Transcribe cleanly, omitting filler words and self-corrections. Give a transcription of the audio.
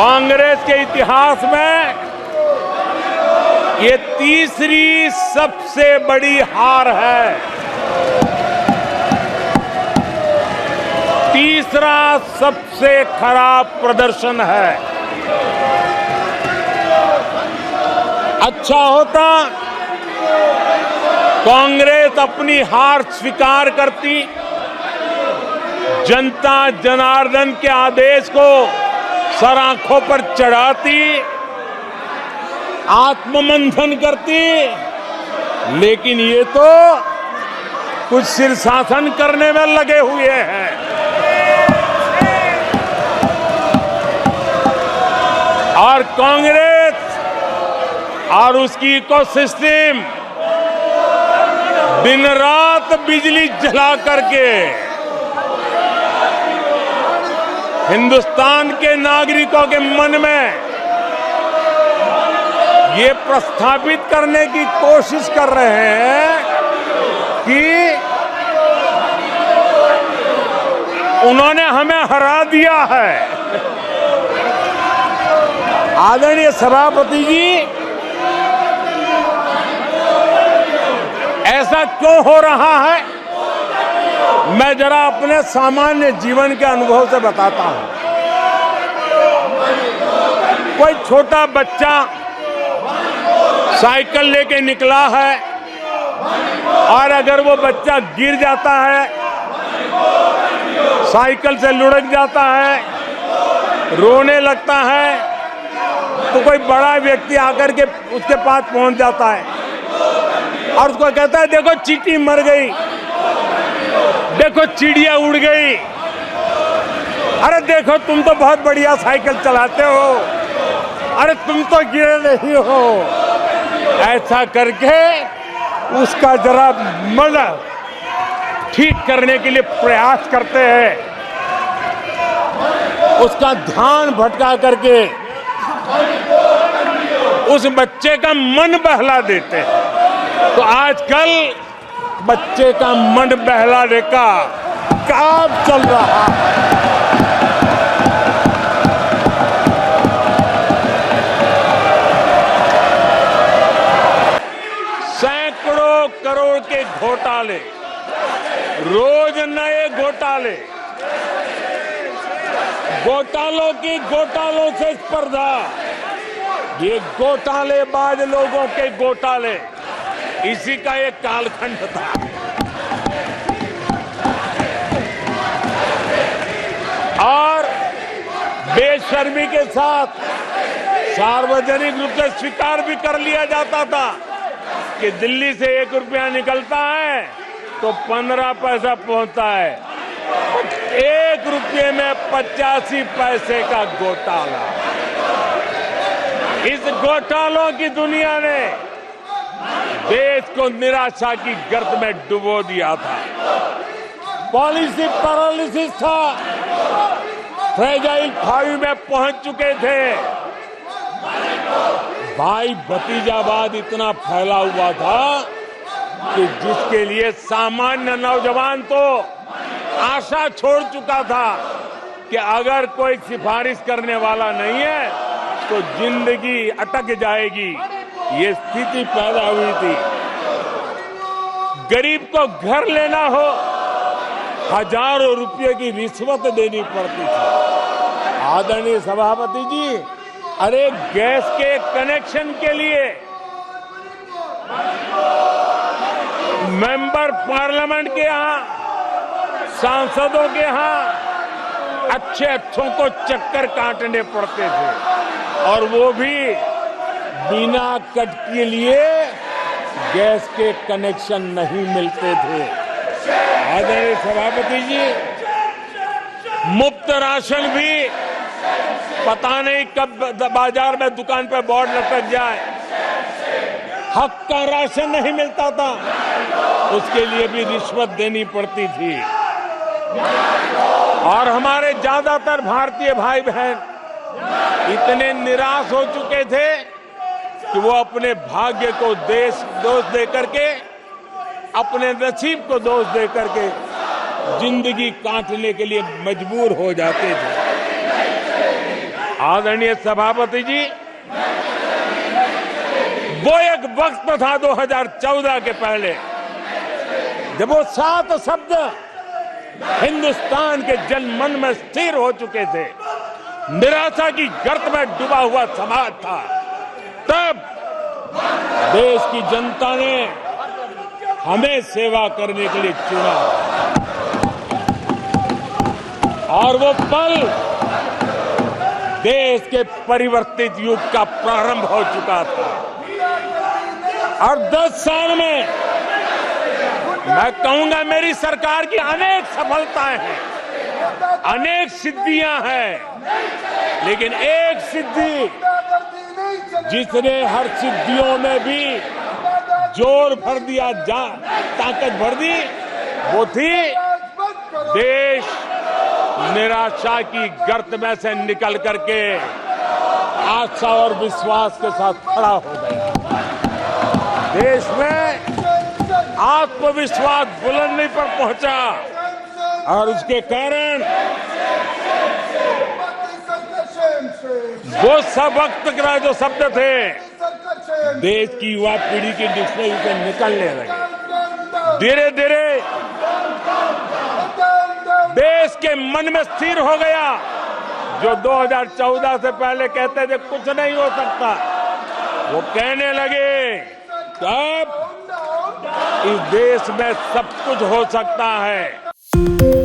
कांग्रेस के इतिहास में ये तीसरी सबसे बड़ी हार है। तीसरा सबसे खराब प्रदर्शन है। अच्छा होता कांग्रेस अपनी हार स्वीकार करती, जनता जनार्दन के आदेश को सर आंखों पर चढ़ाती, आत्ममंथन करती, लेकिन ये तो कुछ शीर्षासन करने में लगे हुए हैं। और कांग्रेस और उसकी इकोसिस्टम दिन रात बिजली जला करके हिंदुस्तान के नागरिकों के मन में ये प्रस्थापित करने की कोशिश कर रहे हैं कि उन्होंने हमें हरा दिया है। आदरणीय सभापति जी, ऐसा क्यों हो रहा है, मैं जरा अपने सामान्य जीवन के अनुभव से बताता हूं। कोई छोटा बच्चा साइकिल लेके निकला है और अगर वो बच्चा गिर जाता है, साइकिल से लुढ़क जाता है, रोने लगता है, तो कोई बड़ा व्यक्ति आकर के उसके पास पहुंच जाता है और उसको कहता है, देखो चींटी मर गई, देखो चिड़िया उड़ गई, अरे देखो तुम तो बहुत बढ़िया साइकिल चलाते हो, अरे तुम तो गिरे नहीं हो। ऐसा करके उसका जरा मन ठीक करने के लिए प्रयास करते हैं, उसका ध्यान भटका करके उस बच्चे का मन बहला देते हैं। तो आजकल बच्चे का मन बहलाने का काम चल रहा है। सैकड़ों करोड़ के घोटाले, रोज नए घोटाले, घोटालों से स्पर्धा, ये घोटालेबाज लोगों के घोटाले, इसी का एक कालखंड था। और बेशर्मी के साथ सार्वजनिक रूप से स्वीकार भी कर लिया जाता था कि दिल्ली से 1 रुपया निकलता है तो 15 पैसा पहुंचता है। 1 रुपये में 85 पैसे का घोटाला। इस घोटालों की दुनिया ने देश को निराशा की गर्त में डुबो दिया था। पॉलिसी पैरालिसिस था, फ्रेजाइल 5 में पहुंच चुके थे। भाई भतीजावाद इतना फैला हुआ था कि जिसके लिए सामान्य नौजवान तो आशा छोड़ चुका था कि अगर कोई सिफारिश करने वाला नहीं है तो जिंदगी अटक जाएगी। ये स्थिति पैदा हुई थी। गरीब को घर लेना हो, हजारों रुपए की रिश्वत देनी पड़ती थी। आदरणीय सभापति जी, अरे गैस के कनेक्शन के लिए मेंबर पार्लियामेंट के यहाँ, सांसदों के यहाँ अच्छों को चक्कर काटने पड़ते थे और वो भी बिना कट के लिए गैस के कनेक्शन नहीं मिलते थे। आदरणीय सभापति जी, मुफ्त राशन भी पता नहीं कब बाजार में दुकान पर बोर्ड लटक जाए, हक का राशन नहीं मिलता था, उसके लिए भी रिश्वत देनी पड़ती थी। और हमारे ज्यादातर भारतीय भाई बहन इतने निराश हो चुके थे कि वो अपने भाग्य को दोष दे करके, अपने नसीब को दोष दे करके जिंदगी काटने के लिए मजबूर हो जाते थे। आदरणीय सभापति जी, वो एक वक्त था 2014 के पहले जब वो 7 शब्द हिंदुस्तान के जनमन में स्थिर हो चुके थे, निराशा की गर्त में डूबा हुआ समाज था। तब देश की जनता ने हमें सेवा करने के लिए चुना और वो पल देश के परिवर्तित युग का प्रारंभ हो चुका था। और 10 साल में मैं कहूंगा मेरी सरकार की अनेक सफलताएं हैं, अनेक सिद्धियां हैं, लेकिन एक सिद्धि जिसने हर सिद्धियों में भी जोर भर दिया, ताकत भर दी, वो थी देश निराशा की गर्त में से निकल करके आशा और विश्वास के साथ खड़ा हो गया। देश में आत्मविश्वास बुलंदी पर पहुंचा और उसके कारण वो सब वक्त का जो शब्द थे देश की युवा पीढ़ी की डिक्शनरी से निकलने लगे। धीरे धीरे देश के मन में स्थिर हो गया। जो 2014 से पहले कहते थे कुछ नहीं हो सकता, वो कहने लगे अब इस देश में सब कुछ हो सकता है।